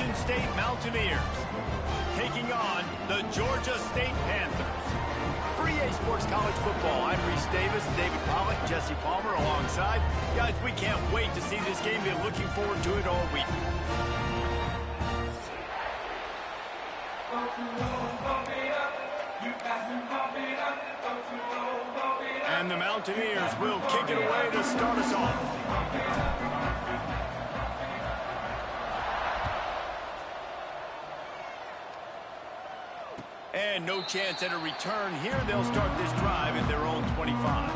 Appalachian State Mountaineers taking on the Georgia State Panthers. For EA Sports College Football, I'm Reese Davis, David Pollack, Jesse Palmer alongside. Guys, we can't wait to see this game. Been looking forward to it all week. And the Mountaineers will kick it away to start us off. And no chance at a return here. They'll start this drive at their own 25.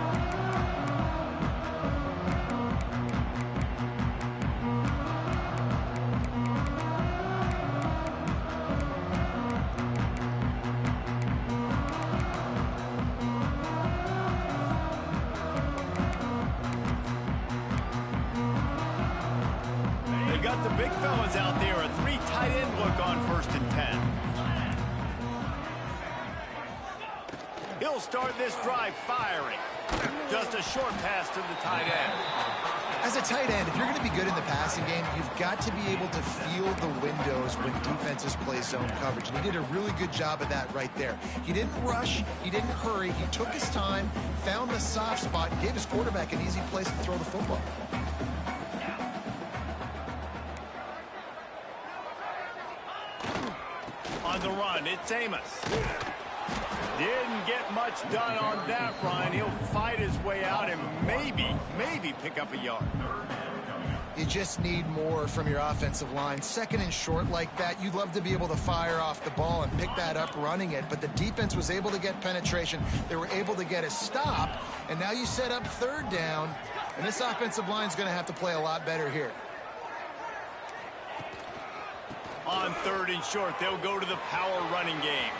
They've got the big fellas out there. A 3 tight end look on 1st and 10. He'll start this drive firing. Just a short pass to the tight end. As a tight end, if you're going to be good in the passing game, you've got to be able to feel the windows when defenses play zone coverage. And he did a really good job of that right there. He didn't rush. He didn't hurry. He took his time, found the soft spot, and gave his quarterback an easy place to throw the football. On the run, it's Amos. Didn't get much done on that run. He'll fight his way out and maybe pick up a yard. You just need more from your offensive line. 2nd and short like that, you'd love to be able to fire off the ball and pick that up running it, but the defense was able to get penetration. They were able to get a stop, and now you set up 3rd down, and this offensive line is going to have to play a lot better here. On 3rd and short, they'll go to the power running game.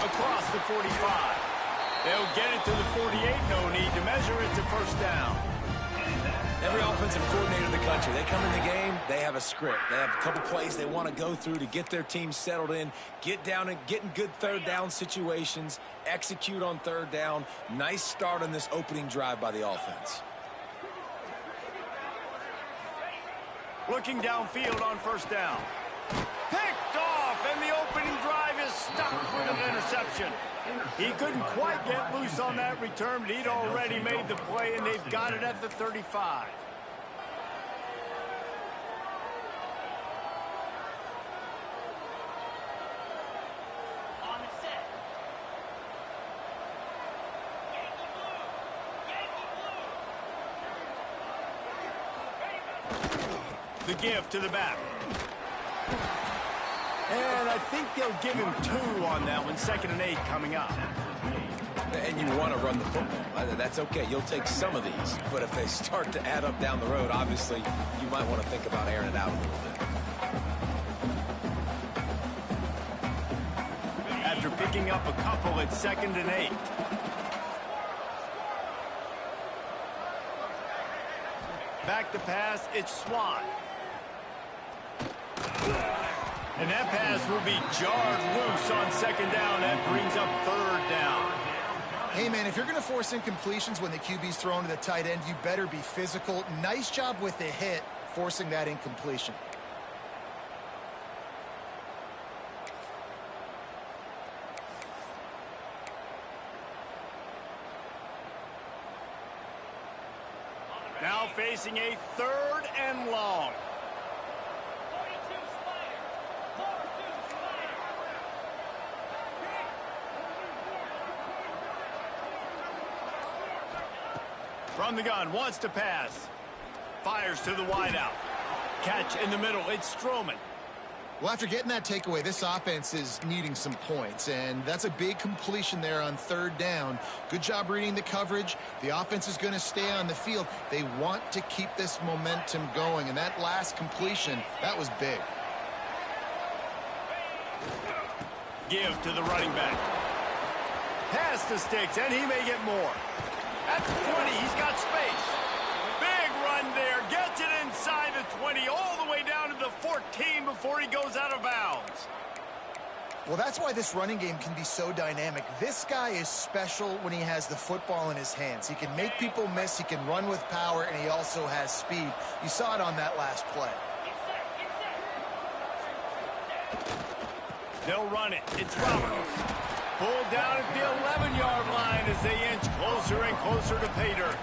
Across the 45. They'll get it to the 48. No need to measure it to 1st down. Every offensive coordinator in the country, they come in the game, they have a script. They have a couple plays they want to go through to get their team settled in, get down and get in good 3rd down situations, execute on 3rd down. Nice start on this opening drive by the offense. Looking downfield on 1st down. Picked off, and the opening drive is stopped with an interception. He couldn't quite get loose on that return, but he'd already made the play, and they've got it at the 35. The give to the back. And I think they'll give him 2 on that one. 2nd and 8 coming up. And you want to run the football. That's okay. You'll take some of these. But if they start to add up down the road, obviously, you might want to think about airing it out a little bit. After picking up a couple, it's 2nd and 8. Back to pass, it's Swan. And that pass will be jarred loose on 2nd down. That brings up 3rd down. Hey, man, if you're going to force incompletions when the QB's thrown to the tight end, you better be physical. Nice job with the hit, forcing that incompletion. Now facing a 3rd and long. From the gun, wants to pass. Fires to the wideout. Catch in the middle, it's Stroman. Well, after getting that takeaway, this offense is needing some points, and that's a big completion there on 3rd down. Good job reading the coverage. The offense is going to stay on the field. They want to keep this momentum going, and that last completion, that was big. Give to the running back. Pass to Sticks, and he may get more. At the 20, he's got space. Big run there. Gets it inside the 20, all the way down to the 14 before he goes out of bounds. Well, that's why this running game can be so dynamic. This guy is special when he has the football in his hands. He can make people miss, he can run with power, and he also has speed. You saw it on that last play. They'll run it. It's Roberts. Pulled down at the 11-yard line as they inch closer and closer to pay dirt.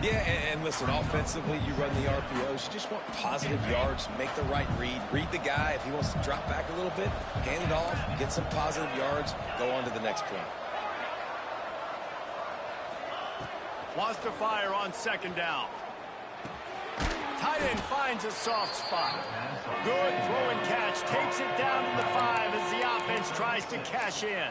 Yeah, and listen, offensively, you run the RPOs. You just want positive yards, make the right read. Read the guy. If he wants to drop back a little bit, hand it off, get some positive yards, go on to the next play. Wants to fire on second down. Tight end finds a soft spot. Good throw and catch. Takes it down to the 5 as the offense tries to cash in.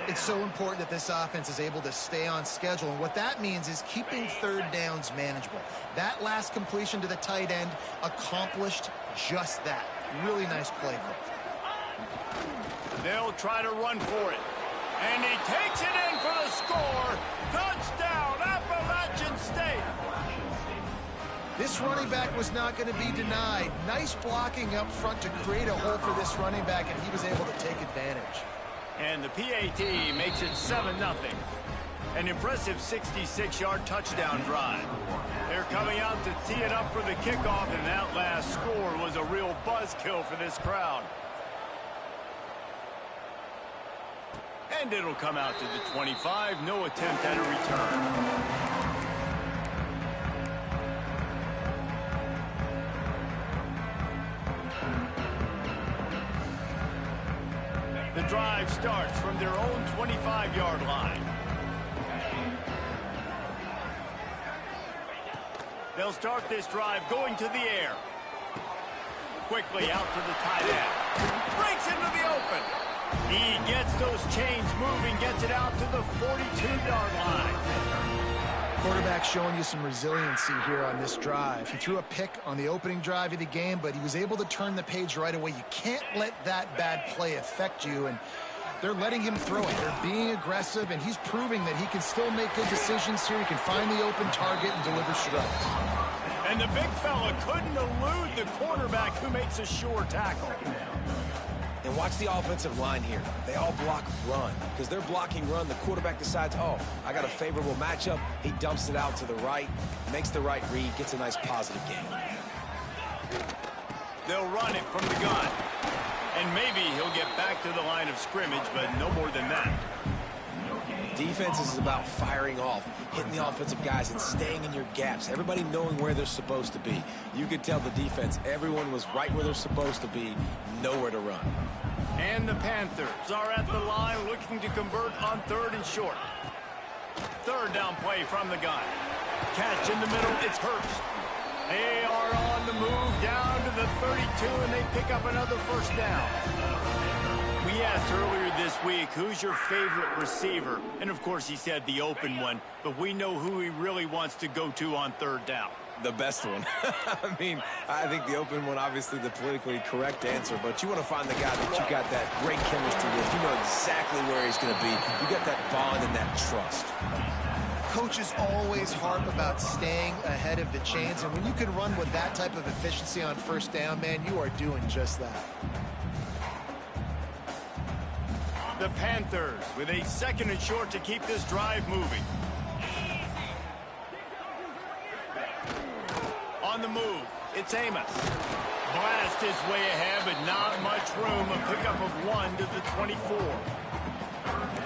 It's so important that this offense is able to stay on schedule, and what that means is keeping third downs manageable. That last completion to the tight end accomplished just that. Really nice play call. They'll try to run for it. And he takes it in for the score. Touchdown, Appalachian State. This running back was not going to be denied. Nice blocking up front to create a hole for this running back, and he was able to take advantage. And the PAT makes it 7-0. An impressive 66-yard touchdown drive. They're coming out to tee it up for the kickoff, and that last score was a real buzzkill for this crowd. And it'll come out to the 25. No attempt at a return. The drive starts from their own 25-yard line. They'll start this drive going to the air. Quickly out to the tight end. Breaks into the open. He gets those chains moving, gets it out to the 42-yard line. Quarterback showing you some resiliency here on this drive. He threw a pick on the opening drive of the game, but he was able to turn the page right away. You can't let that bad play affect you, and they're letting him throw it. They're being aggressive, and he's proving that he can still make good decisions here. He can find the open target and deliver strikes. And the big fella couldn't elude the cornerback who makes a sure tackle. And watch the offensive line here. They all block run. Because they're blocking run, the quarterback decides, oh, I got a favorable matchup. He dumps it out to the right, makes the right read, gets a nice positive game. They'll run it from the gun. And maybe he'll get back to the line of scrimmage, but no more than that. Defense is about firing off, hitting the offensive guys and staying in your gaps. Everybody knowing where they're supposed to be. You could tell the defense, everyone was right where they're supposed to be, nowhere to run. And the Panthers are at the line looking to convert on 3rd and short. Third down play from the gun. Catch in the middle, it's Hurst. They are on the move down to the 32, and they pick up another first down. We asked earlier this week, who's your favorite receiver? And, of course, he said the open one, but we know who he really wants to go to on 3rd down. The best one. I mean, I think the open one, obviously the politically correct answer, but you want to find the guy that you got that great chemistry with. You know exactly where he's going to be. You got that bond and that trust. Coaches always harp about staying ahead of the chains, and when you can run with that type of efficiency on 1st down, man, you are doing just that. The Panthers with a 2nd and short to keep this drive moving. On the move, it's Amos. Blast his way ahead, but not much room. A pickup of 1 to the 24.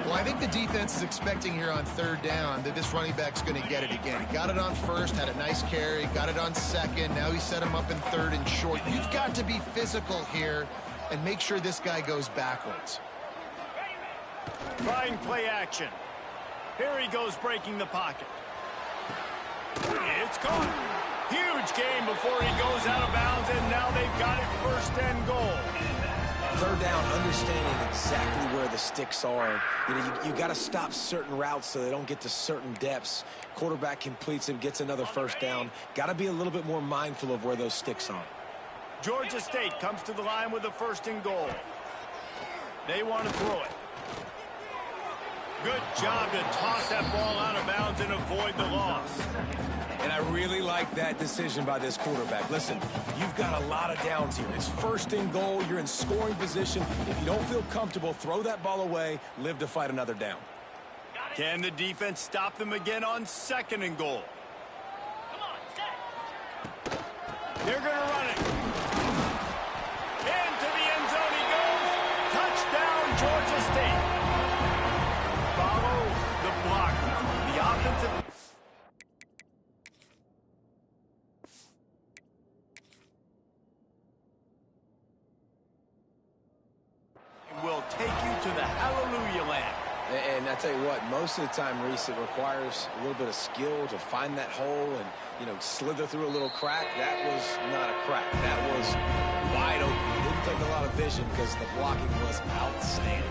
Well, I think the defense is expecting here on 3rd down that this running back's going to get it again. He got it on 1st, had a nice carry, got it on 2nd. Now he set him up in 3rd and short. You've got to be physical here and make sure this guy goes backwards. Trying play action. Here he goes breaking the pocket. It's caught. Huge gain before he goes out of bounds, and now they've got it 1st and goal. 3rd down, understanding exactly where the sticks are. You know, you got to stop certain routes so they don't get to certain depths. Quarterback completes it, gets another 1st down. Got to be a little bit more mindful of where those sticks are. Georgia State comes to the line with a 1st and goal. They want to throw it. Good job to toss that ball out of bounds and avoid the loss. And I really like that decision by this quarterback. Listen, you've got a lot of downs here. It's 1st and goal. You're in scoring position. If you don't feel comfortable, throw that ball away. Live to fight another down. Can the defense stop them again on 2nd and goal? They're going to run it. to the hallelujah land. And I tell you what, most of the time, Reese, it requires a little bit of skill to find that hole and, you know, slither through a little crack. That was not a crack. That was wide open. It didn't take a lot of vision because the blocking was outstanding.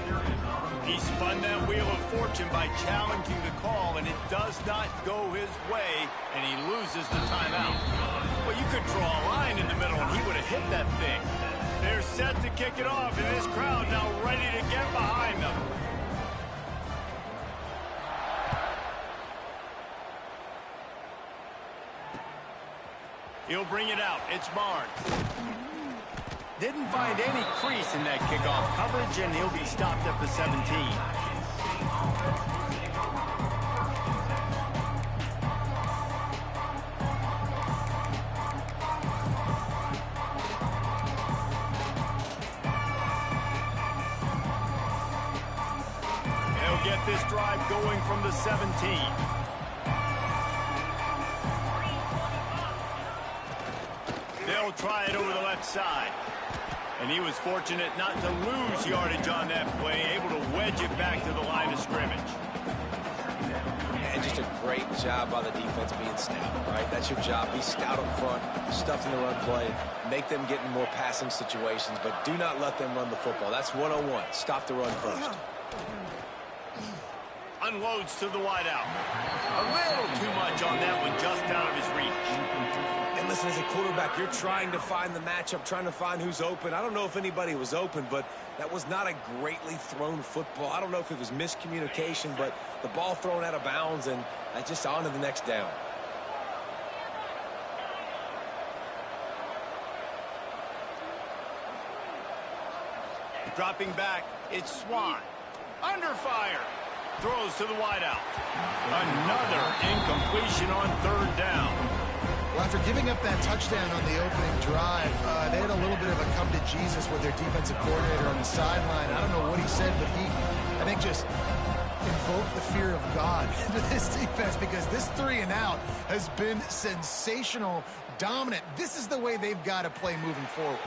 He spun that wheel of fortune by challenging the call, and it does not go his way, and he loses the timeout. Well, you could draw a line in the middle, and he would have hit that thing. They're set to kick it off, and this crowd now ready to get behind them. He'll bring it out. It's Barnes. Didn't find any crease in that kickoff coverage, and he'll be stopped at the 17. They'll get this drive going from the 17. They'll try it over the left side. And he was fortunate not to lose yardage on that play, able to wedge it back to the line of scrimmage. And just a great job by the defense being stout, right? That's your job. Be stout up front, stuff in the run play, make them get in more passing situations, but do not let them run the football. That's 101. Stop the run first. Unloads to the wideout. A little too much on that one, just out of his reach. And listen, as a quarterback, you're trying to find the matchup, trying to find who's open. I don't know if anybody was open, but that was not a greatly thrown football. I don't know if it was miscommunication, but the ball thrown out of bounds, and just on to the next down. Dropping back, it's Swan. Under fire. Throws to the wideout. Another incompletion on third down. Well, after giving up that touchdown on the opening drive, they had a little bit of a come to Jesus with their defensive coordinator on the sideline. I don't know what he said, but he, I think, just invoked the fear of God into this defense, because this 3 and out has been sensational, dominant. This is the way they've got to play moving forward.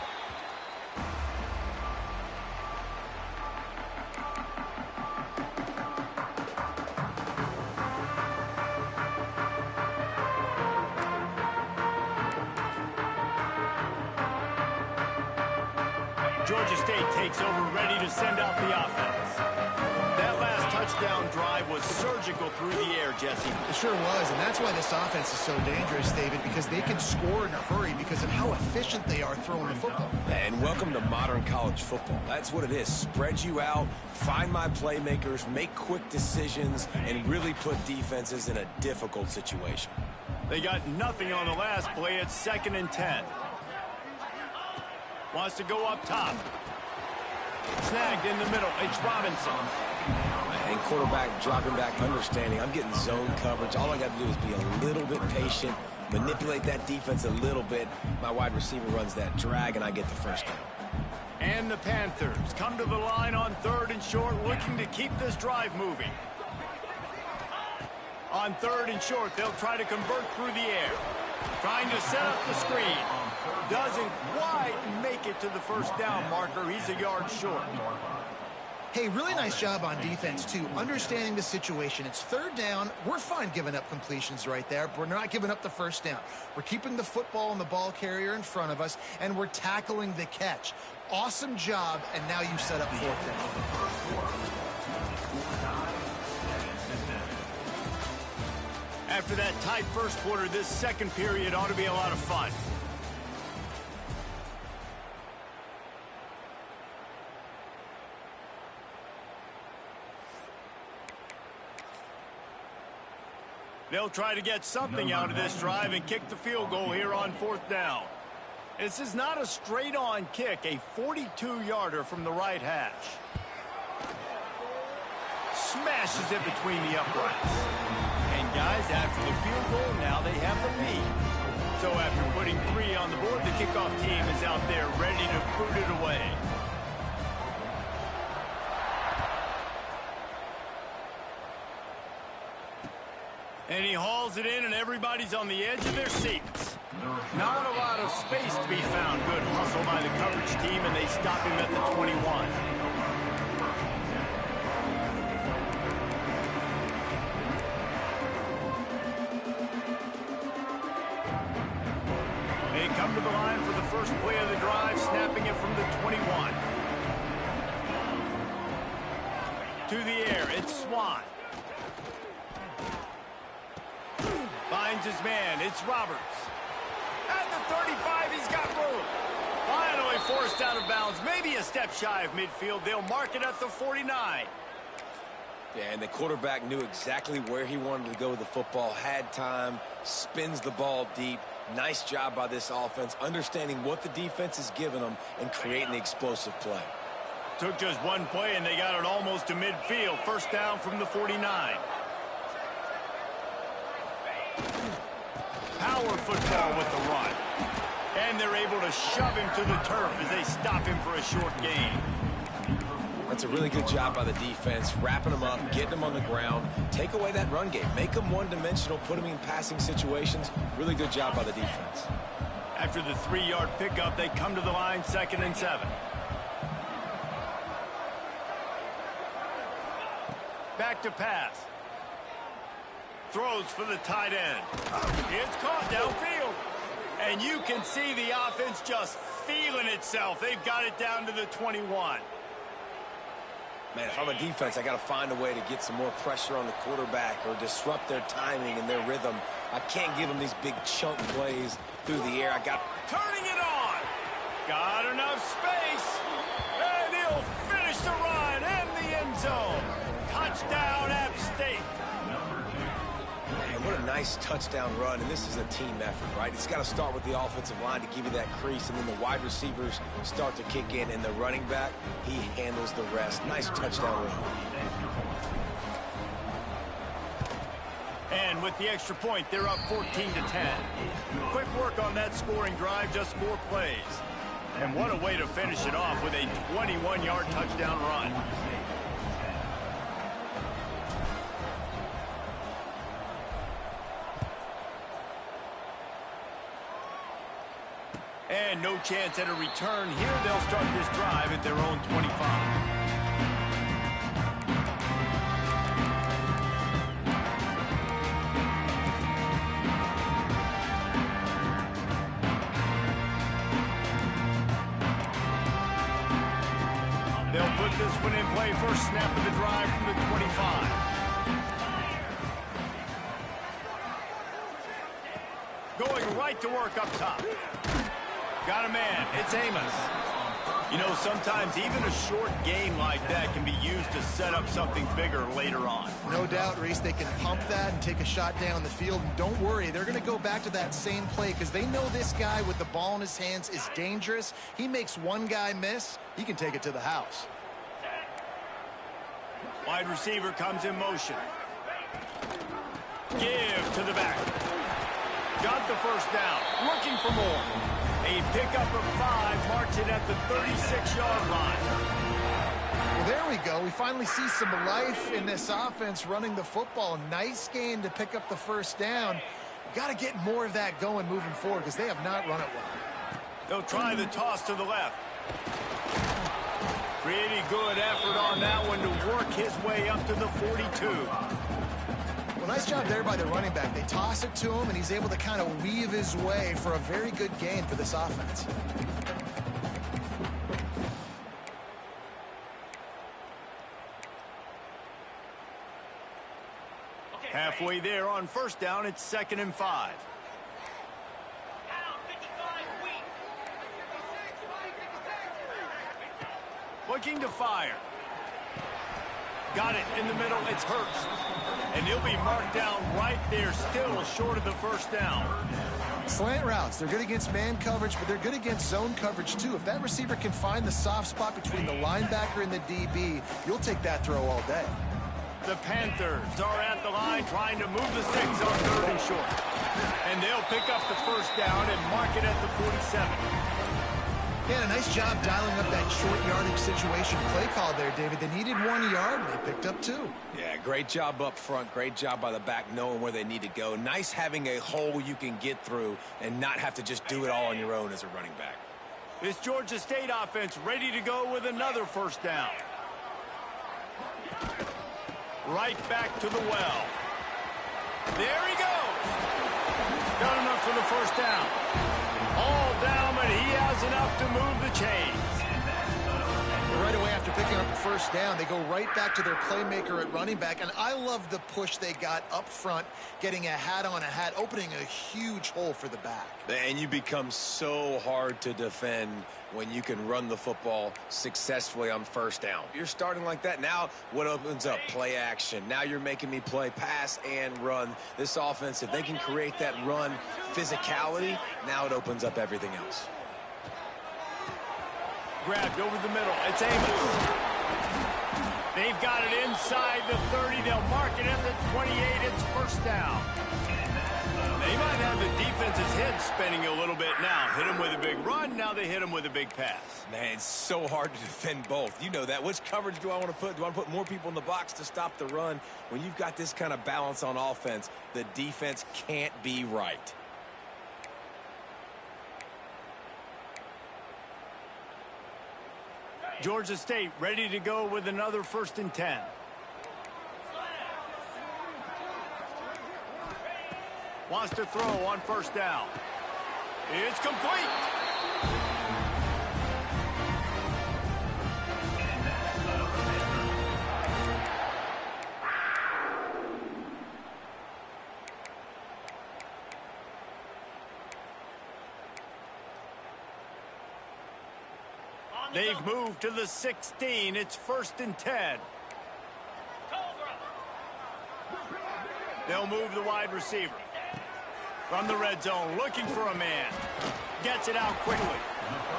Georgia State takes over, ready to send out the offense. That last touchdown drive was surgical through the air, Jesse. It sure was, and that's why this offense is so dangerous, David, because they can score in a hurry because of how efficient they are throwing the football. And welcome to modern college football. That's what it is. Spread you out, find my playmakers, make quick decisions, and really put defenses in a difficult situation. They got nothing on the last play. It's 2nd and 10. Wants to go up top. Snagged in the middle. It's Robinson. And quarterback dropping back, understanding. I'm getting zone coverage. All I got to do is be a little bit patient, manipulate that defense a little bit. My wide receiver runs that drag, and I get the first down. And the Panthers come to the line on 3rd and short, looking to keep this drive moving. On 3rd and short, they'll try to convert through the air. Trying to set up the screen. Doesn't quite make it to the first down marker. He's a yard short. Hey, really nice job on defense, too, understanding the situation. It's 3rd down. We're fine giving up completions right there. We're not giving up the first down. We're keeping the football and the ball carrier in front of us, and we're tackling the catch. Awesome job, and now you set up 4th down. After that tight first quarter, this second period ought to be a lot of fun. They'll try to get something out of this drive and kick the field goal here on 4th down. This is not a straight-on kick, a 42-yarder from the right hash. Smashes it between the uprights. And guys, after the field goal, now they have the lead. So after putting 3 on the board, the kickoff team is out there ready to boot it away. And he hauls it in, and everybody's on the edge of their seats. Not a lot of space to be found. Good hustle by the coverage team, and they stop him at the 21. to the air. It's Swan. Finds his man. It's Roberts. At the 35, he's got room. Finally forced out of bounds. Maybe a step shy of midfield. They'll mark it at the 49. Yeah, and the quarterback knew exactly where he wanted to go with the football, had time, spins the ball deep. Nice job by this offense, understanding what the defense is giving them and creating the explosive play. Took just one play, and they got it almost to midfield. First down from the 49. Power football with the run. And they're able to shove him to the turf as they stop him for a short gain. That's a really good job by the defense, wrapping them up, getting them on the ground, take away that run game, make them one-dimensional, put them in passing situations. Really good job by the defense. After the 3-yard pickup, they come to the line, 2nd and 7. Back to pass. Throws for the tight end. It's caught downfield. And you can see the offense just feeling itself. They've got it down to the 21. Man, if I'm a defense, I got to find a way to get some more pressure on the quarterback or disrupt their timing and their rhythm. I can't give them these big chunk plays through the air. Turning it on. Got enough space. And he'll finish the run in the end zone. Touchdown, App State. Man, what a nice touchdown run, and this is a team effort, right? It's got to start with the offensive line to give you that crease, and then the wide receivers start to kick in, and the running back, he handles the rest. Nice touchdown run. And with the extra point, they're up 14-10. Quick work on that scoring drive, just 4 plays. And what a way to finish it off with a 21-yard touchdown run. And no chance at a return here. They'll start this drive at their own 25. They'll put this one in play. First snap of the drive from the 25. Going right to work up top. Got a man. It's Amos. You know, sometimes even a short game like that can be used to set up something bigger later on. No doubt, Reese, they can pump that and take a shot down the field. And don't worry, they're going to go back to that same play because they know this guy with the ball in his hands is dangerous. He makes one guy miss, he can take it to the house. Wide receiver comes in motion. Give to the back. Got the first down. Looking for more. A pickup of 5 marks it at the 36-yard line. Well, there we go. We finally see some life in this offense running the football. Nice game to pick up the first down. Got to get more of that going moving forward because they have not run it well. They'll try the toss to the left. Pretty good effort on that one to work his way up to the 42. Well, nice job there by the running back. They toss it to him, and he's able to kind of weave his way for a very good gain for this offense. Halfway there on first down, it's 2nd and 5. Looking to fire. Got it in the middle. It's Hurst. And he'll be marked down right there, still short of the first down. Slant routes, they're good against man coverage, but they're good against zone coverage too. If that receiver can find the soft spot between the linebacker and the DB, you'll take that throw all day. The Panthers are at the line trying to move the sticks on 3rd and short. And they'll pick up the first down and mark it at the 47. Yeah, a nice job dialing up that short yardage situation play call there, David. They needed 1 yard, and they picked up 2. Yeah, great job up front. Great job by the back knowing where they need to go. Nice having a hole you can get through and not have to just do it all on your own as a running back. This Georgia State offense ready to go with another first down. Right back to the well. There he goes. Got enough for the first down. All down, but he has enough to move the chains. right away after picking up the first down, they go right back to their playmaker at running back. And I love the push they got up front, getting a hat on a hat, opening a huge hole for the back. And you become so hard to defend when you can run the football successfully on first down. You're starting like that. Now what opens up? Play action. Now you're making me play pass and run. This offense, if they can create that run physicality, now it opens up everything else. Grabbed over the middle. It's Amos. They've got it inside the 30. They'll mark it at the 28. It's first down. They might have the defense's head spinning a little bit now. Hit him with a big run. Now they hit him with a big pass. Man, it's so hard to defend both. You know that. Which coverage do I want to put? Do I want to put more people in the box to stop the run? When you've got this kind of balance on offense, the defense can't be right. Georgia State ready to go with another 1st and 10. Wants to throw on first down. It's complete. They've moved to the 16. It's 1st and 10. They'll move the wide receiver. From the red zone, looking for a man. Gets it out quickly.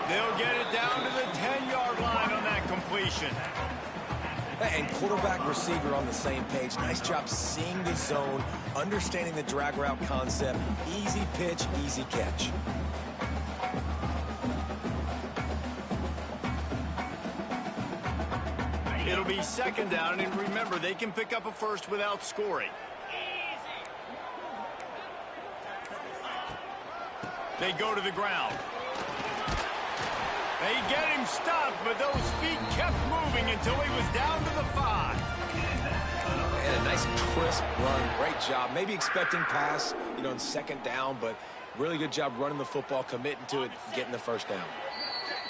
They'll get it down to the 10-yard line on that completion. And quarterback receiver on the same page. Nice job seeing the zone, understanding the drag route concept. Easy pitch, easy catch. It'll be 2nd down, and remember, they can pick up a first without scoring. They go to the ground. They get him stopped, but those feet kept moving until he was down to the 5. And a nice crisp run. Great job. Maybe expecting pass, you know, in 2nd down, but really good job running the football, committing to it, getting the first down.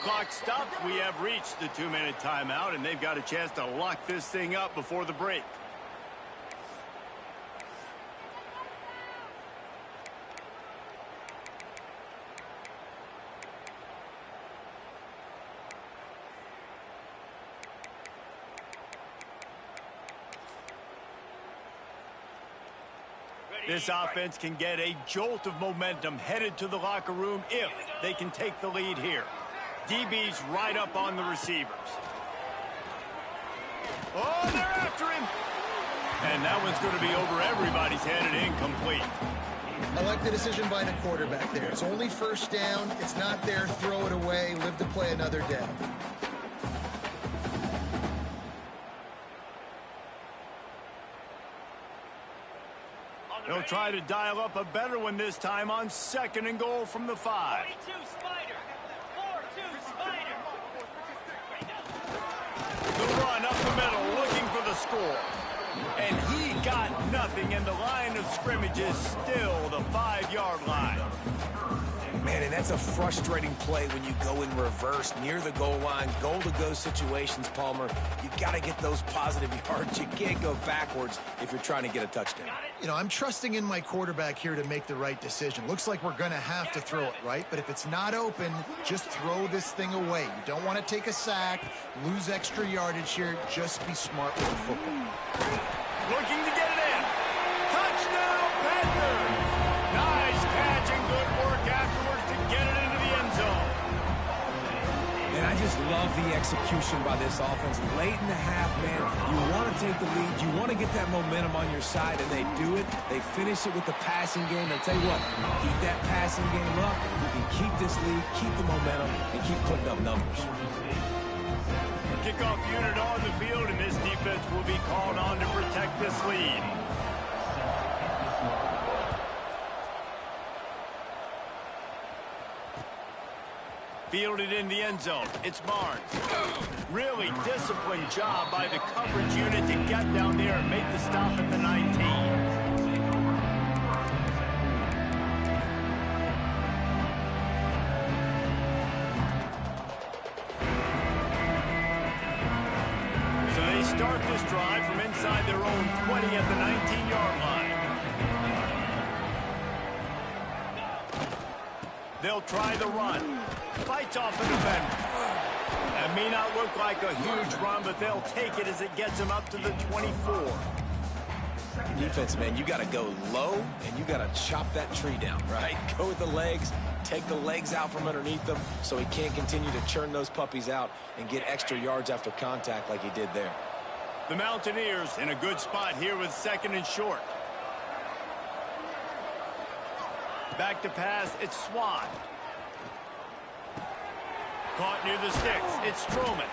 Clock stops. We have reached the 2-minute timeout, and they've got a chance to lock this thing up before the break. This offense can get a jolt of momentum headed to the locker room if they can take the lead here. DB's right up on the receivers. Oh, they're after him. And that one's going to be over everybody's head and incomplete. I like the decision by the quarterback there. It's only 1st down. It's not there. Throw it away. Live to play another day. They'll try to dial up a better one this time on 2nd and goal from the 5. 42 Spider. 4-2 Spider. The run up the middle, looking for the score. And he got nothing, and the line of scrimmage is still the 5-yard line. Man, and that's a frustrating play when you go in reverse near the goal line, goal-to-go situations, Palmer. You got to get those positive yards. You can't go backwards if you're trying to get a touchdown. You know, I'm trusting in my quarterback here to make the right decision. Looks like we're going to have to throw it, right? But if it's not open, just throw this thing away. You don't want to take a sack, lose extra yardage here. Just be smart with the football. Looking to get it in. Touchdown, Panthers! Nice catch and good work afterwards to get it into the end zone. And I just love the execution by this offense. Late in the half, man, you want to take the lead. You want to get that momentum on your side, and they do it. They finish it with the passing game. And I'll tell you what, keep that passing game up. You can keep this lead, keep the momentum, and keep putting up numbers. Kickoff unit on the field, and this defense will be called on to protect this lead. Fielded in the end zone. It's Barnes. Really disciplined job by the coverage unit to get down there and make the stop at the 19. start this drive from inside their own 20 at the 19-yard line. They'll try the run. Fights off the defender. That may not look like a huge run, but they'll take it as it gets them up to the 24. Defense, man, you got to go low, and you got to chop that tree down, right? Go with the legs, take the legs out from underneath them so he can't continue to churn those puppies out and get extra yards after contact like he did there. The Mountaineers in a good spot here with 2nd and short. Back to pass, it's Swan. Caught near the sticks, it's Stroman.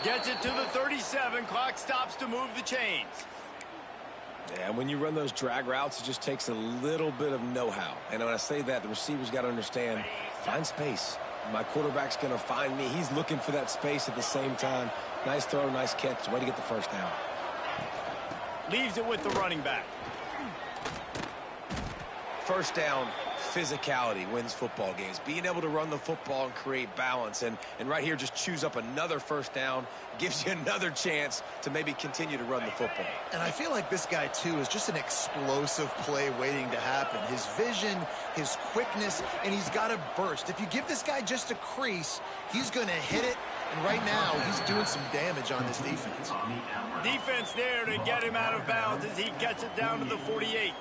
Gets it to the 37, clock stops to move the chains. Yeah, when you run those drag routes, it just takes a little bit of know-how. And when I say that, the receiver's got to understand, find space. My quarterback's going to find me. He's looking for that space at the same time. Nice throw, nice catch. Way to get the first down. Leaves it with the running back. First down, physicality wins football games. Being able to run the football and create balance. And right here, just choose up another first down. Gives you another chance to maybe continue to run the football. And I feel like this guy, too, is just an explosive play waiting to happen. His vision, his quickness, and he's got a burst. If you give this guy just a crease, he's going to hit it. And right now, he's doing some damage on this defense. Defense there to get him out of bounds as he gets it down to the 48.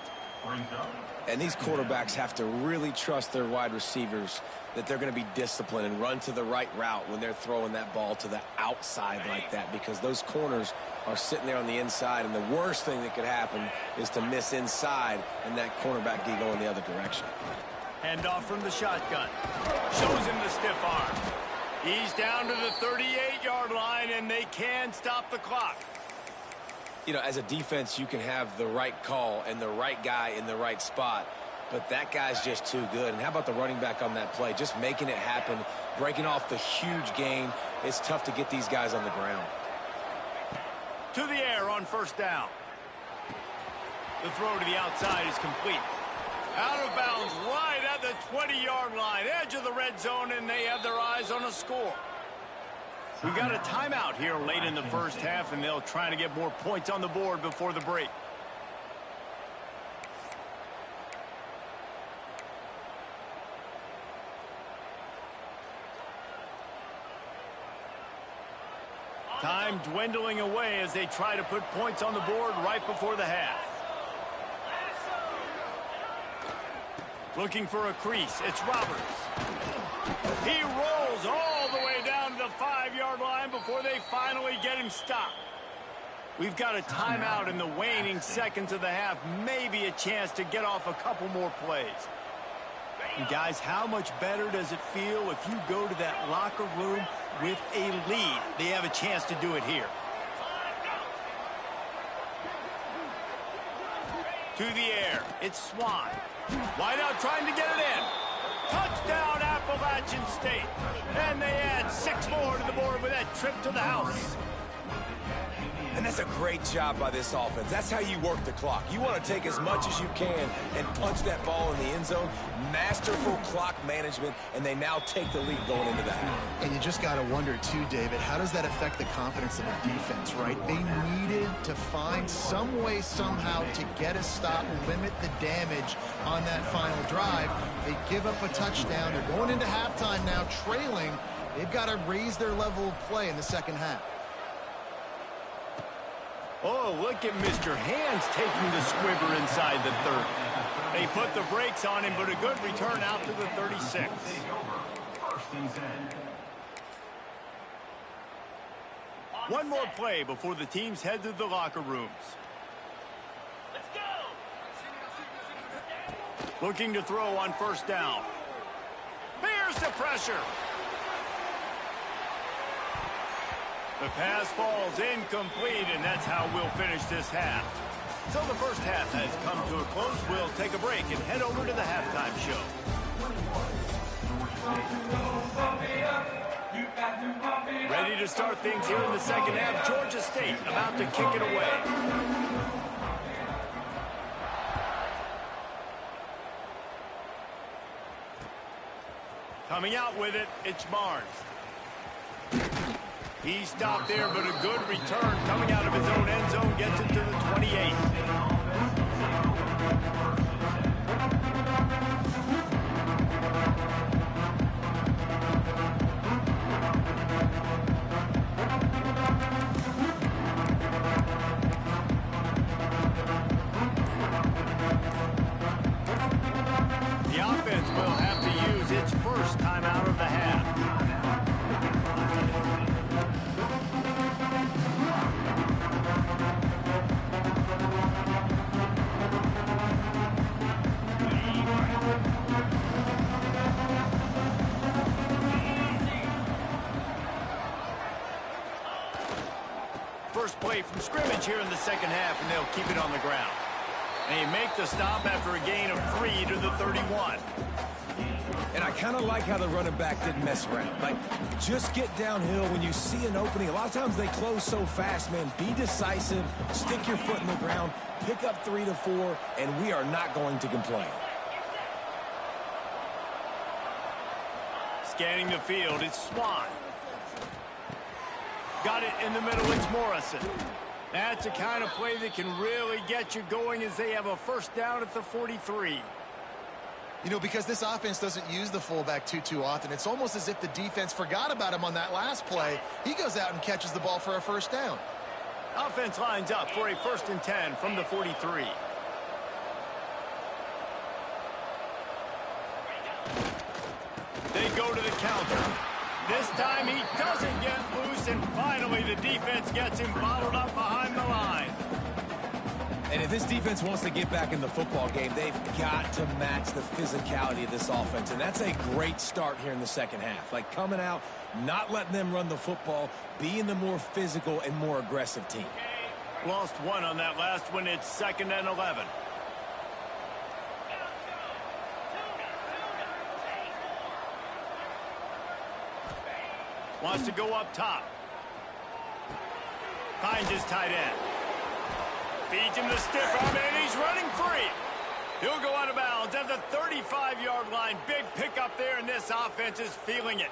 And these quarterbacks have to really trust their wide receivers that they're going to be disciplined and run to the right route when they're throwing that ball to the outside like that, because those corners are sitting there on the inside, and the worst thing that could happen is to miss inside and that cornerback be going the other direction. Handoff from the shotgun. Shows him the stiff arm. He's down to the 38-yard line, and they can stop the clock. You know, as a defense, you can have the right call and the right guy in the right spot, but that guy's just too good. And how about the running back on that play? Just making it happen, breaking off the huge gain. It's tough to get these guys on the ground. To the air on first down. The throw to the outside is complete. Out of bounds right at the 20-yard line, edge of the red zone, and they have their eyes on a score. We've got a timeout here late in the first half, and they'll try to get more points on the board before the break. Time dwindling away as they try to put points on the board right before the half. Looking for a crease, it's Roberts. He rolls all the way down to the 5-yard line before they finally get him stopped. We've got a timeout in the waning seconds of the half, maybe a chance to get off a couple more plays. And guys, how much better does it feel if you go to that locker room with a lead? They have a chance to do it here. To the air, it's Swan. Wide out trying to get it in. Touchdown, Appalachian State. And they add 6 more to the board with that trip to the house. And that's a great job by this offense. That's how you work the clock. You want to take as much as you can and punch that ball in the end zone. Masterful clock management, and they now take the lead going into the half. And you just got to wonder, too, David, how does that affect the confidence of the defense, right? They needed to find some way, somehow, to get a stop, limit the damage on that final drive. They give up a touchdown. They're going into halftime now, trailing. They've got to raise their level of play in the second half. Oh, look at Mr. Hands taking the squibber inside the 30. They put the brakes on him, but a good return out to the 36. One more play before the teams head to the locker rooms. Let's go! Looking to throw on first down. Here's the pressure. The pass falls incomplete, and that's how we'll finish this half. So the first half has come to a close. We'll take a break and head over to the halftime show. Ready to start things here in the second half. Georgia State about to kick it away. Coming out with it, it's Barnes. He stopped there, but a good return coming out of his own end zone gets it to the 28. The offense will have to use its first time out of the half. First play from scrimmage here in the second half, and they'll keep it on the ground. And he make the stop after a gain of 3 to the 31. And I kind of like how the running back didn't mess around. Like, just get downhill when you see an opening. A lot of times they close so fast, man. Be decisive, stick your foot in the ground, pick up 3 to 4, and we are not going to complain. Scanning the field, it's Swan. Got it in the middle, it's Morrison. That's the kind of play that can really get you going as they have a first down at the 43. You know, because this offense doesn't use the fullback too often, it's almost as if the defense forgot about him on that last play. He goes out and catches the ball for a first down. Offense lines up for a 1st and 10 from the 43. They go to the counter. This time he doesn't get loose, and finally the defense gets him bottled up behind the line. And if this defense wants to get back in the football game, they've got to match the physicality of this offense. And that's a great start here in the second half. Like, coming out, not letting them run the football, being the more physical and more aggressive team. Lost 1 on that last one. It's 2nd and 11. Wants to go up top. Finds his tight end. Feeds him the stiff arm, and he's running free. He'll go out of bounds at the 35-yard line. Big pickup there, and this offense is feeling it.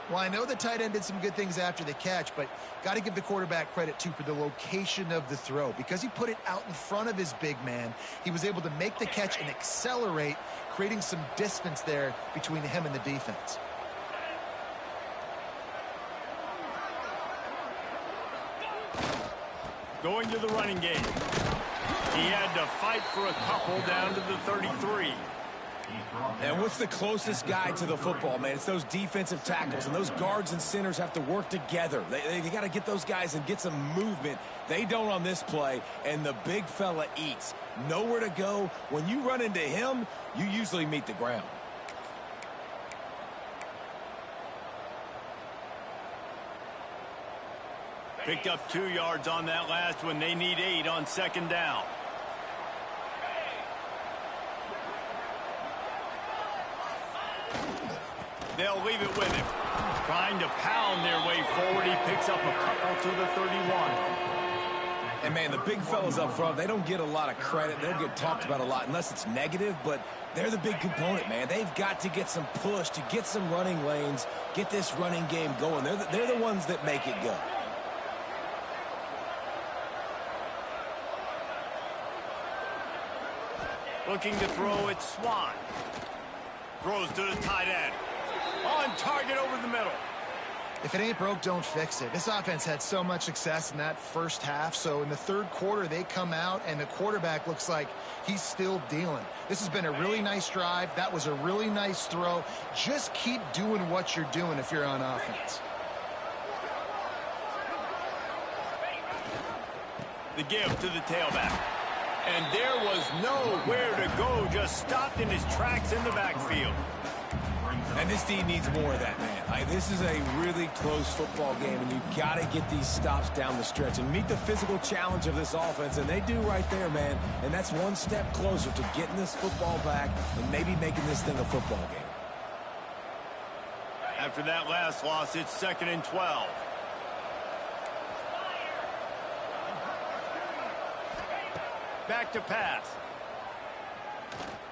Well, I know the tight end did some good things after the catch, but got to give the quarterback credit, too, for the location of the throw. Because he put it out in front of his big man, he was able to make the catch and accelerate, creating some distance there between him and the defense. Going to the running game. He had to fight for a couple down to the 33. And what's the closest guy to the football, man? It's those defensive tackles, and those guards and centers have to work together. They got to get those guys and get some movement. They don't on this play, and the big fella eats. Nowhere to go. When you run into him, you usually meet the ground. Picked up 2 yards on that last one. They need 8 on 2nd down. They'll leave it with him. Trying to pound their way forward. He picks up a couple to the 31. And, man, the big fellas up front, they don't get a lot of credit. They'll get talked about a lot unless it's negative, but they're the big component, man. They've got to get some push, to get some running lanes, get this running game going. They're the ones that make it go. Looking to throw, it's Swan. Throws to the tight end. On target over the middle. If it ain't broke, don't fix it. This offense had so much success in that first half, so in the third quarter, they come out, and the quarterback looks like he's still dealing. This has been a really nice drive. That was a really nice throw. Just keep doing what you're doing if you're on offense. The give to the tailback. And there was nowhere to go, just stopped in his tracks in the backfield. And this team needs more of that, man. This is a really close football game, and you've got to get these stops down the stretch and meet the physical challenge of this offense, and they do right there, man. And that's one step closer to getting this football back and maybe making this thing a football game. After that last loss, it's 2nd and 12. Back to pass.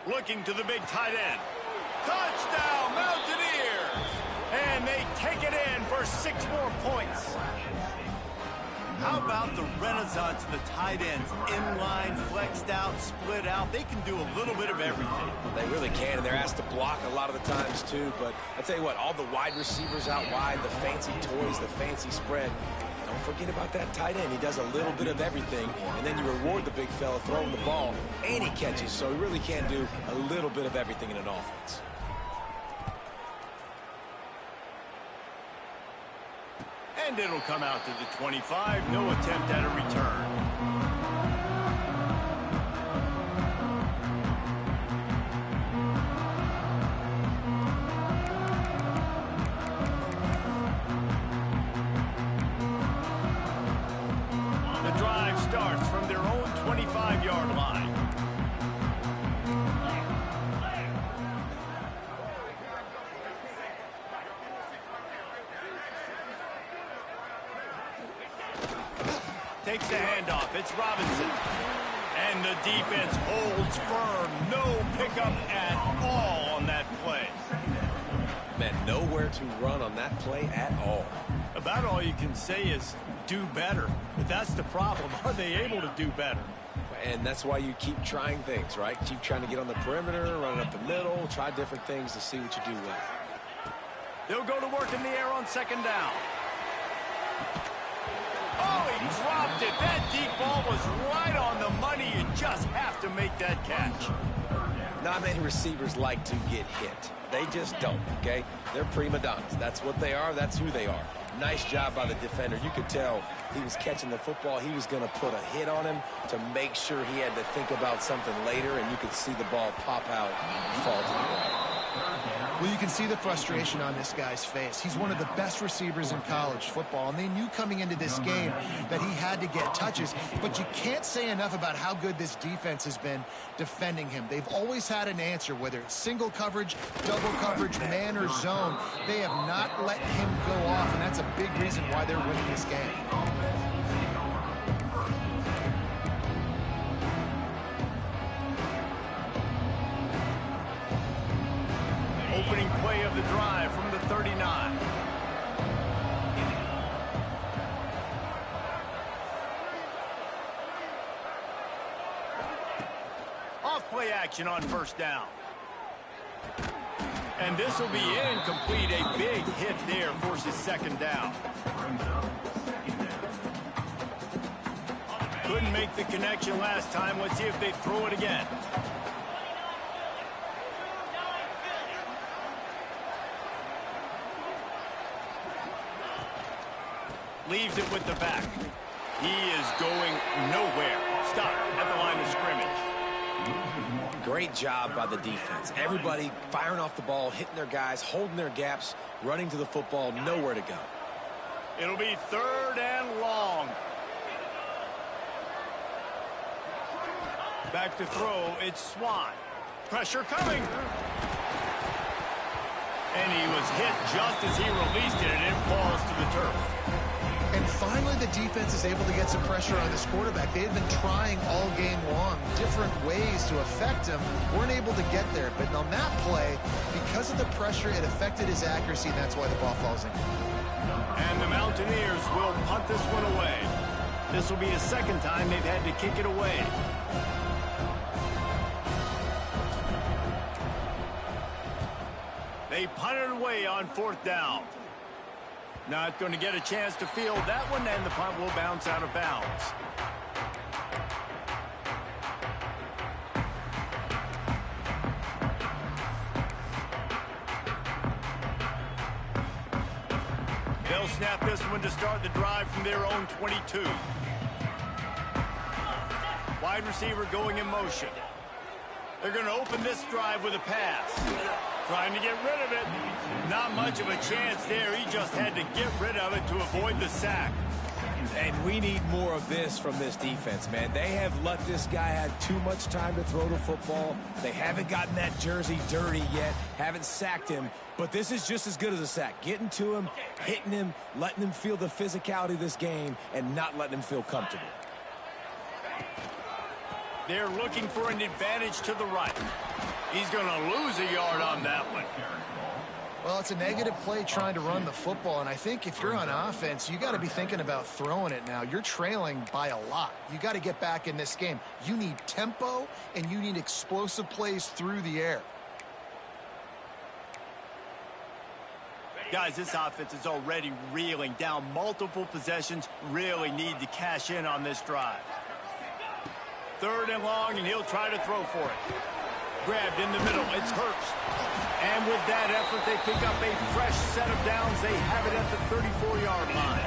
Looking to the big tight end. Touchdown, Mountaineers! And they take it in for for 6 more points. How about the renaissance of the tight ends? Inline, flexed out, split out. They can do a little bit of everything. They really can, and they're asked to block a lot of the times, too. But I tell you what, all the wide receivers out wide, the fancy toys, the fancy spread, don't forget about that tight end. He does a little bit of everything, and then you reward the big fella throwing the ball, and he catches. So he really can do a little bit of everything in an offense. And it'll come out to the 25. No attempt at a return. The drive starts from their own 25-yard line. Takes the handoff. It's Robinson. And the defense holds firm. No pickup at all on that play. Man, nowhere to run on that play at all. About all you can say is do better. But that's the problem. Are they able to do better? And that's why you keep trying things, right? Keep trying to get on the perimeter, run up the middle, try different things to see what you do well. They'll go to work in the air on 2nd down. Oh, he dropped it. That deep ball was right on the money. You just have to make that catch. Not many receivers like to get hit. They just don't, okay? They're prima donnas. That's what they are. That's who they are. Nice job by the defender. You could tell he was catching the football. He was going to put a hit on him to make sure he had to think about something later, and you could see the ball pop out and fall to the ground. Well, you can see the frustration on this guy's face. He's one of the best receivers in college football, and they knew coming into this game that he had to get touches, but you can't say enough about how good this defense has been defending him. They've always had an answer, whether it's single coverage, double coverage, man, or zone. They have not let him go off, and that's a big reason why they're winning this game. Opening play of the drive from the 39. Off play action on 1st down. And this will be incomplete. A big hit there forces 2nd down. Couldn't make the connection last time. Let's see if they throw it again. Leaves it with the back. He is going nowhere. Stop at the line of scrimmage. Great job by the defense. Everybody firing off the ball, hitting their guys, holding their gaps, running to the football, nowhere to go. It'll be 3rd and long. Back to throw. It's Swan. Pressure coming. And he was hit just as he released it, and it falls to the turf. And finally, the defense is able to get some pressure on this quarterback. They had been trying all game long different ways to affect him. Weren't able to get there. But on that play, because of the pressure, it affected his accuracy, and that's why the ball falls in. And the Mountaineers will punt this one away. This will be a 2nd time they've had to kick it away. They punt it away on 4th down. Not going to get a chance to field that one, and the punt will bounce out of bounds. They'll snap this one to start the drive from their own 22. Wide receiver going in motion. They're going to open this drive with a pass. Trying to get rid of it. Not much of a chance there. He just had to get rid of it to avoid the sack. And we need more of this from this defense, man. They have let this guy have too much time to throw the football. They haven't gotten that jersey dirty yet, haven't sacked him. But this is just as good as a sack. Getting to him, hitting him, letting him feel the physicality of this game, and not letting him feel comfortable. They're looking for an advantage to the right. He's going to lose a yard on that one. Well, it's a negative play trying to run the football, and I think if you're on offense, you got to be thinking about throwing it now. You're trailing by a lot. You got to get back in this game. You need tempo, and you need explosive plays through the air. Guys, this offense is already reeling down multiple possessions. Really need to cash in on this drive. 3rd and long, and he'll try to throw for it. Grabbed in the middle. It's Hurst. And with that effort, they pick up a fresh set of downs. They have it at the 34-yard line.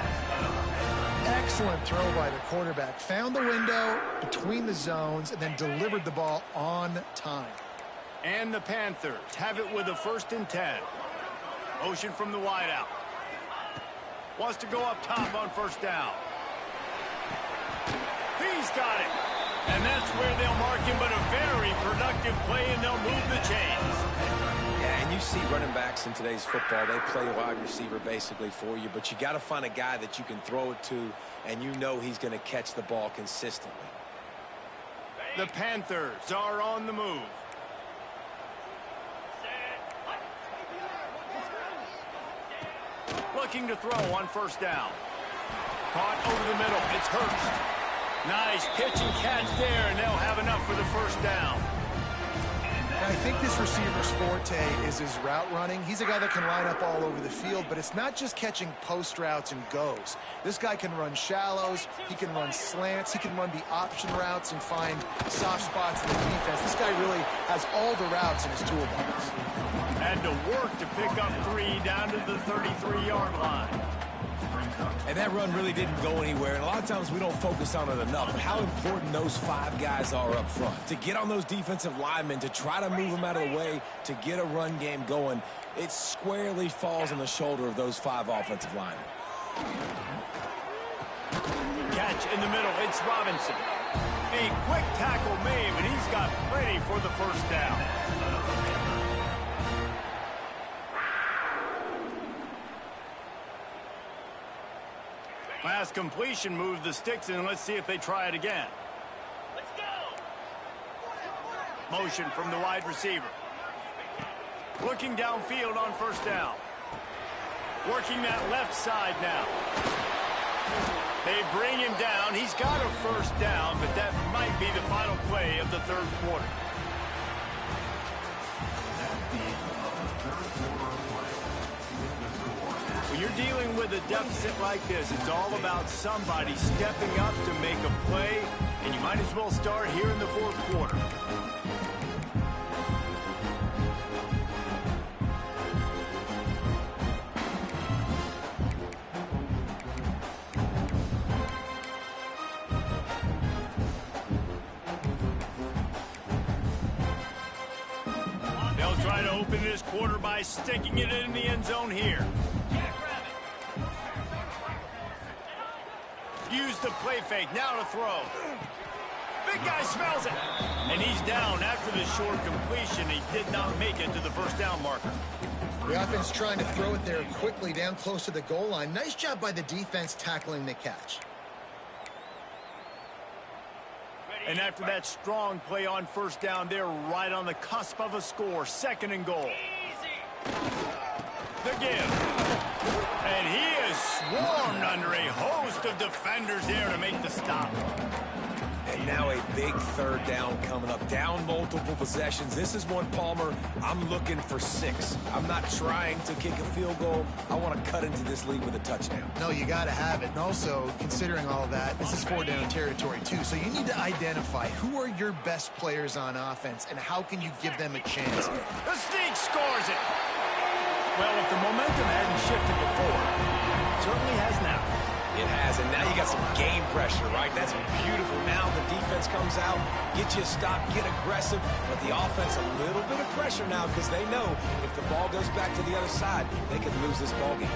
Excellent throw by the quarterback. Found the window between the zones and then delivered the ball on time. And the Panthers have it with a 1st and 10. Motion from the wideout. Wants to go up top on 1st down. He's got it. And that's where they'll mark him, but a very productive play, and they'll move the chains. Yeah, and you see running backs in today's football, they play wide receiver basically for you, but you got to find a guy that you can throw it to, and you know he's going to catch the ball consistently. The Panthers are on the move. Looking to throw on 1st down. Caught over the middle. It's Hurst. Nice pitch and catch there, and they'll have enough for the 1st down. And I think this receiver's forte is his route running. He's a guy that can line up all over the field, but it's not just catching post routes and goes. This guy can run shallows, he can run slants, he can run the option routes and find soft spots in the defense. This guy really has all the routes in his toolbox. Had to work to pick up 3 down to the 33-yard line. And that run really didn't go anywhere, and a lot of times we don't focus on it enough, but how important those 5 guys are up front. To get on those defensive linemen, to try to move them out of the way, to get a run game going, it squarely falls on the shoulder of those 5 offensive linemen. Catch in the middle, it's Robinson. A quick tackle made, but he's got plenty for the 1st down. Pass completion moved the sticks in. Let's see if they try it again. Let's go. Motion from the wide receiver. Looking downfield on 1st down. Working that left side now. They bring him down. He's got a 1st down, but that might be the final play of the 3rd quarter. When you're dealing with a deficit like this, it's all about somebody stepping up to make a play, and you might as well start here in the 4th quarter. They'll try to open this quarter by sticking it in the end zone here. Use the play fake, now to throw. Big guy smells it. And he's down after the short completion. He did not make it to the 1st down marker. The offense trying to throw it there quickly down close to the goal line. Nice job by the defense tackling the catch. And after that strong play on 1st down, they're right on the cusp of a score. 2nd and goal. The give. And he is swarmed under a host of defenders there to make the stop. And now a big 3rd down coming up. Down multiple possessions. This is one, Palmer, I'm looking for 6. I'm not trying to kick a field goal. I want to cut into this lead with a touchdown. No, you got to have it. And also, considering all that, this is 4-down territory too. So you need to identify who are your best players on offense and how can you give them a chance. The sneak scores it. Well, if the momentum hadn't shifted before, it certainly has now. It has, and now you got some game pressure, right? That's beautiful. Now the defense comes out, get you a stop, get aggressive, but the offense a little bit of pressure now because they know if the ball goes back to the other side, they could lose this ball game.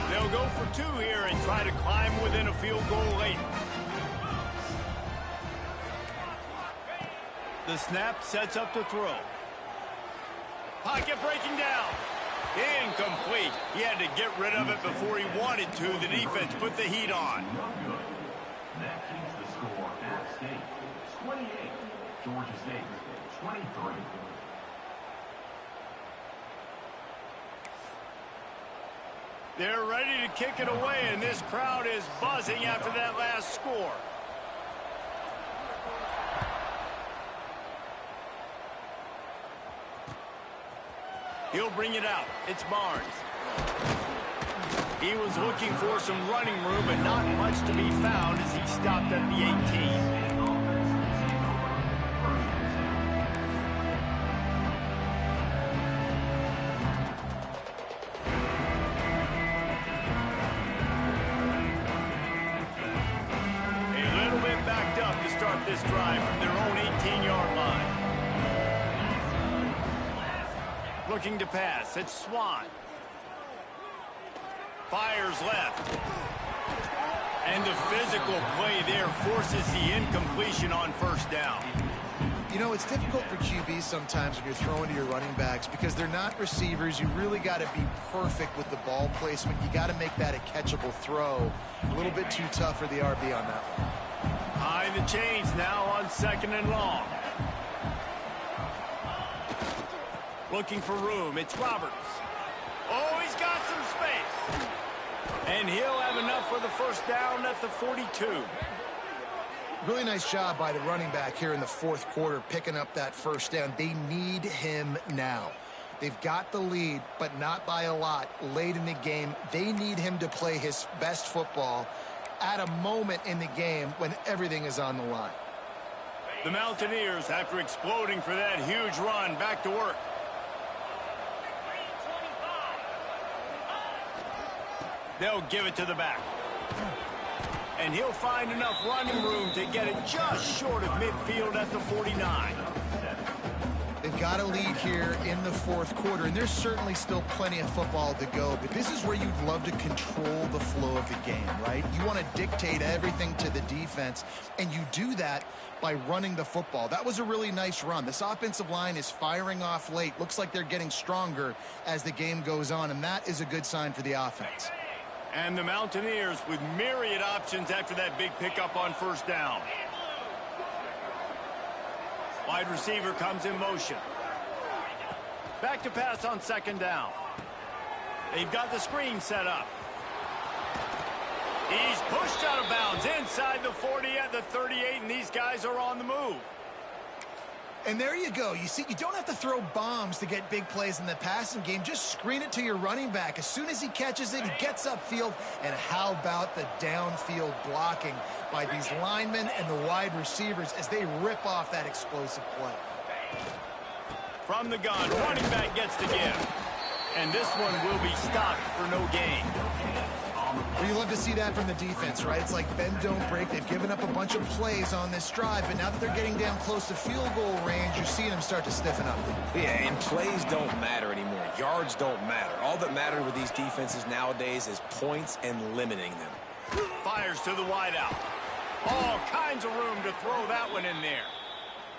They'll go for 2 here and try to climb within a field goal late. The snap sets up the throw. Pocket breaking down. Incomplete. He had to get rid of it before he wanted to. The defense put the heat on. That keeps the score at State 28, Georgia State 23. They're ready to kick it away, and this crowd is buzzing after that last score. He'll bring it out. It's Barnes. He was looking for some running room, but not much to be found as he stopped at the 18. Start this drive from their own 18-yard line. Looking to pass. It's Swan. Fires left. And the physical play there forces the incompletion on first down. You know, it's difficult for QBs sometimes when you're throwing to your running backs because they're not receivers. You really got to be perfect with the ball placement. You got to make that a catchable throw. A little bit too tough for the RB on that one. High the chains now on 2nd and long. Looking for room. It's Roberts. Oh, he's got some space. And he'll have enough for the first down at the 42. Really nice job by the running back here in the fourth quarter, picking up that first down. They need him now. They've got the lead, but not by a lot late in the game. They need him to play his best football at a moment in the game when everything is on the line. The Mountaineers, after exploding for that huge run, back to work. They'll give it to the back. And he'll find enough running room to get it just short of midfield at the 49. They've got a lead here in the fourth quarter, and there's certainly still plenty of football to go, but this is where you'd love to control the flow of the game, right? You want to dictate everything to the defense, and you do that by running the football. That was a really nice run. This offensive line is firing off late. Looks like they're getting stronger as the game goes on, and that is a good sign for the offense. And the Mountaineers with myriad options after that big pickup on first down. Wide receiver comes in motion. Back to pass on 2nd down. They've got the screen set up. He's pushed out of bounds inside the 40 at the 38, and these guys are on the move. And there you go. You see, you don't have to throw bombs to get big plays in the passing game. Just screen it to your running back. As soon as he catches it, he gets upfield. And how about the downfield blocking by these linemen and the wide receivers as they rip off that explosive play. From the gun, running back gets the give. And this one will be stopped for no gain. Well, you love to see that from the defense, right? It's like bend, don't break. They've given up a bunch of plays on this drive, but now that they're getting down close to field goal range, you're seeing them start to stiffen up. Yeah, and plays don't matter anymore. Yards don't matter. All that matters with these defenses nowadays is points and limiting them. Fires to the wideout. All kinds of room to throw that one in there.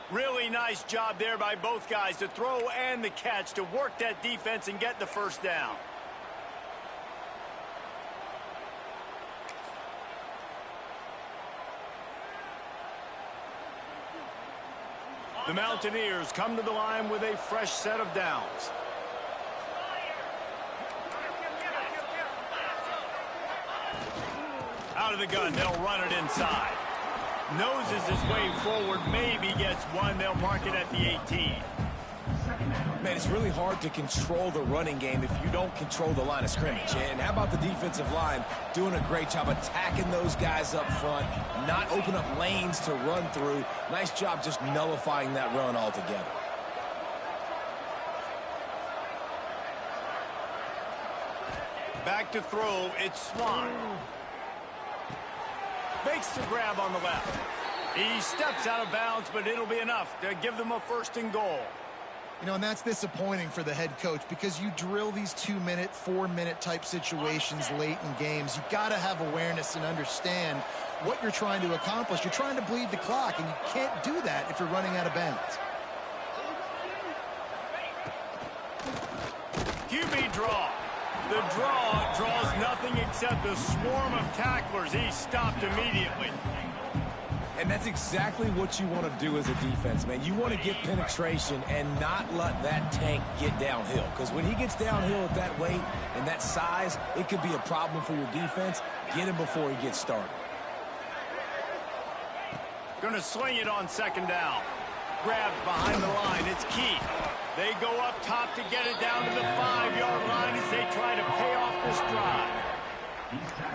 Really nice job there by both guys to throw and the catch to work that defense and get the first down. The Mountaineers come to the line with a fresh set of downs. Out of the gun, they'll run it inside. Noses his way forward, maybe gets one. They'll mark it at the 18. Man, it's really hard to control the running game if you don't control the line of scrimmage. And how about the defensive line doing a great job attacking those guys up front, not open up lanes to run through. Nice job just nullifying that run altogether. Back to throw, it's Swan. Makes the grab on the left. He steps out of bounds, but it'll be enough to give them a 1st and goal. You know, and that's disappointing for the head coach because you drill these 2-minute, 4-minute type situations late in games. You got to have awareness and understand what you're trying to accomplish. You're trying to bleed the clock, and you can't do that if you're running out of bounds. QB draw. The draw draws nothing except a swarm of tacklers. He's stopped immediately. And that's exactly what you want to do as a defense, man. You want to get penetration and not let that tank get downhill. Because when he gets downhill at that weight and that size, it could be a problem for your defense. Get him before he gets started. Gonna swing it on second down. Grabbed behind the line. It's key. They go up top to get it down to the 5-yard line as they try to pay off this drive.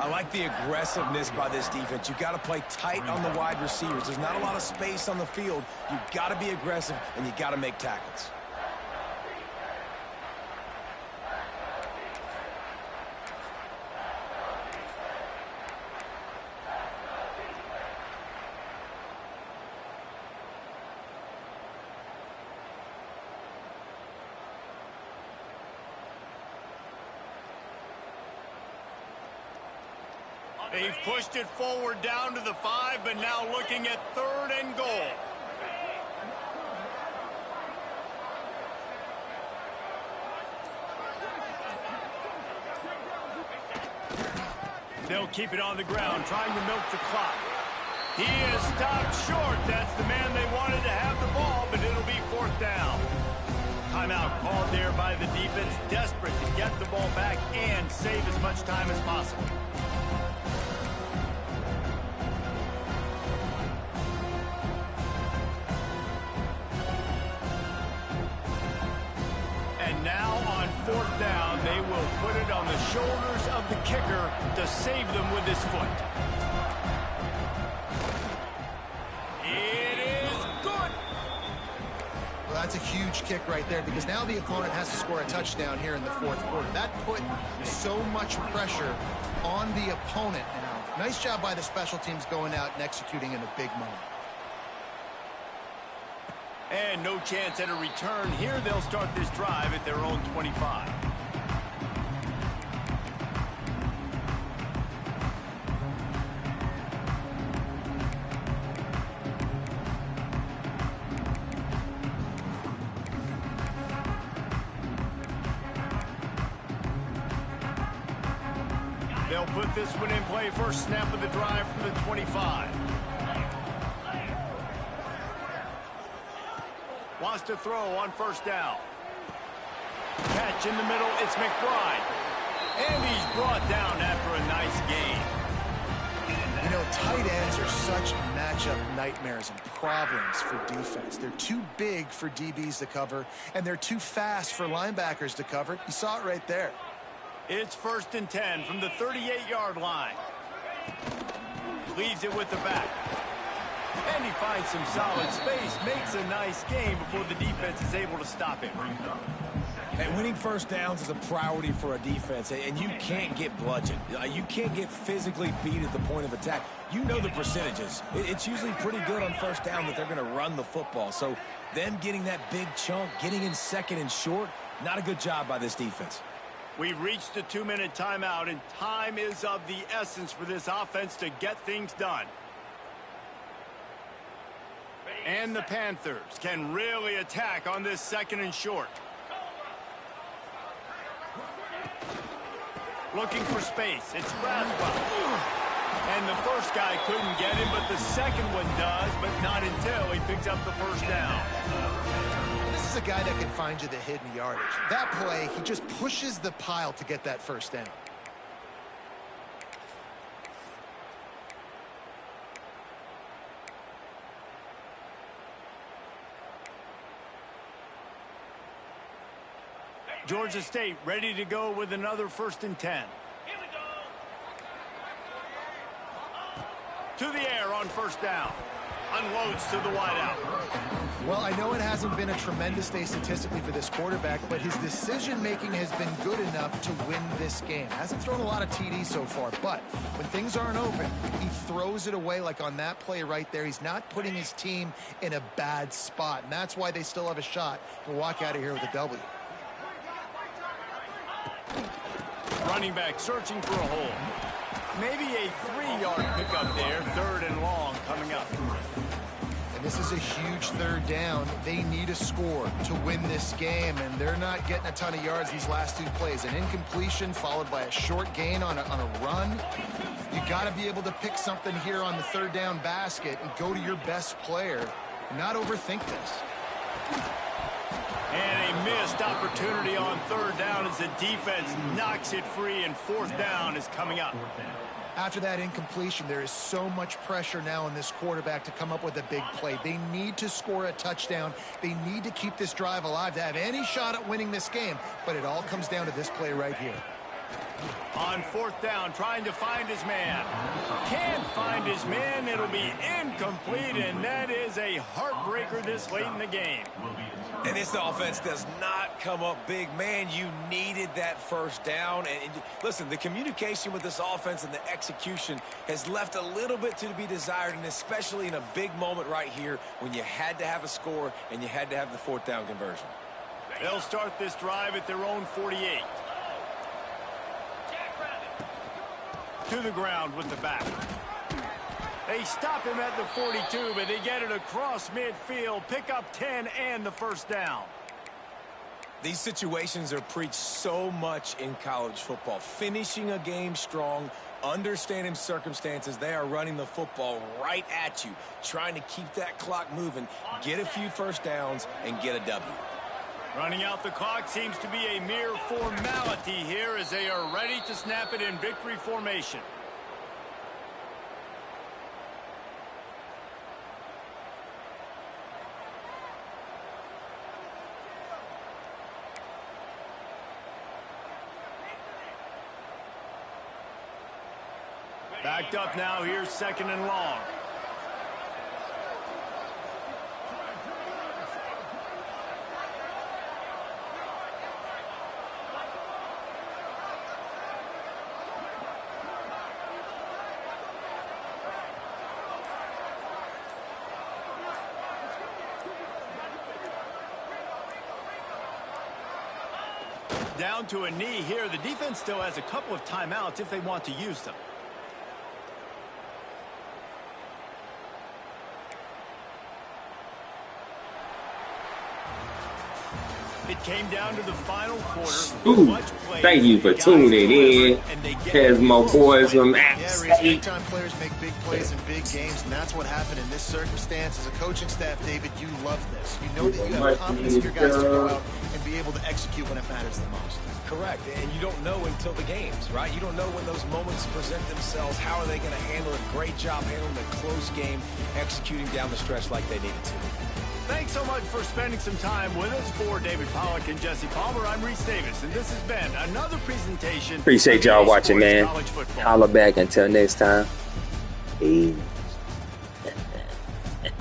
I like the aggressiveness by this defense. You got to play tight on the wide receivers. There's not a lot of space on the field. You got to be aggressive, and you got to make tackles. They've pushed it forward down to the 5, but now looking at 3rd and goal. They'll keep it on the ground, trying to milk the clock. He is stopped short. That's the man they wanted to have the ball, but it'll be 4th down. Timeout called there by the defense, desperate to get the ball back and save as much time as possible. Now on 4th down, they will put it on the shoulders of the kicker to save them with his foot. It is good. Well, that's a huge kick right there because now the opponent has to score a touchdown here in the 4th quarter. That put so much pressure on the opponent. And nice job by the special teams going out and executing in a big moment. And no chance at a return here. They'll start this drive at their own 25. They'll put this one in play. First snap of the drive from the 25. Wants to throw on 1st down. Catch in the middle, it's McBride. And he's brought down after a nice gain. You know, tight ends are such matchup nightmares and problems for defense. They're too big for DBs to cover, and they're too fast for linebackers to cover. You saw it right there. It's 1st and 10 from the 38-yard line. Leaves it with the back. And he finds some solid space, makes a nice game before the defense is able to stop him. And winning 1st downs is a priority for a defense, and you can't get bludgeoned. You can't get physically beat at the point of attack. You know the percentages. It's usually pretty good on 1st down that they're going to run the football. So them getting that big chunk, getting in 2nd and short, not a good job by this defense. We've reached a 2-minute timeout, and time is of the essence for this offense to get things done. And the Panthers can really attack on this 2nd and short. Looking for space. It's Braswell. And the first guy couldn't get him, but the second one does, but not until he picks up the 1st down. This is a guy that can find you the hidden yardage. That play, he just pushes the pile to get that 1st down. Georgia State ready to go with another 1st and 10. Here we go. To the air on 1st down. Unloads to the wideout. Well, I know it hasn't been a tremendous day statistically for this quarterback, but his decision-making has been good enough to win this game. Hasn't thrown a lot of TDs so far, but when things aren't open, he throws it away like on that play right there. He's not putting his team in a bad spot, and that's why they still have a shot to walk out of here with a W. Running back searching for a hole. Maybe a 3-yard pickup there. 3rd and long coming up. And This is a huge third down. They need a score to win this game, and they're not getting a ton of yards these last two plays. An incompletion followed by a short gain on a run. You got to be able to pick something here on the third down basket and go to your best player and not overthink this. And a missed opportunity on third down as the defense knocks it free, and fourth down is coming up. After that incompletion, there is so much pressure now on this quarterback to come up with a big play. They need to score a touchdown. They need to keep this drive alive to have any shot at winning this game, but it all comes down to this play right here. On fourth down, trying to find his man. Can't find his man. It'll be incomplete, and that is a heartbreaker this late in the game. And this offense does not come up big. Man, you needed that first down. And listen, the communication with this offense and the execution has left a little bit to be desired, and especially in a big moment right here when you had to have a score and you had to have the fourth down conversion. They'll start this drive at their own 48. To the ground with the back. They stop him at the 42, but they get it across midfield, pick up 10 and the first down. These situations are preached so much in college football. Finishing a game strong, understanding circumstances. They are running the football right at you, trying to keep that clock moving, get a few first downs, and get a W. Running out the clock seems to be a mere formality here as they are ready to snap it in victory formation. Backed up now, here's second and long. Down to a knee here. The defense still has a couple of timeouts if they want to use them. It came down to the final quarter. Ooh, thank you for tuning in. As my boys from big-time players make big plays in big games, and that's what happened in this circumstance. As a coaching staff, David, you love this. You know that you have confidence in your guys to go out and be able to execute when it matters the most. Correct, and you don't know until the games, right? You don't know when those moments present themselves. How are they going to handle it? Great job handling a close game, executing down the stretch like they needed to. Thanks so much for spending some time with us. For David Pollack and Jesse Palmer, I'm Reese Davis, and this has been another presentation. Appreciate y'all watching, man. Holla back until next time. Peace.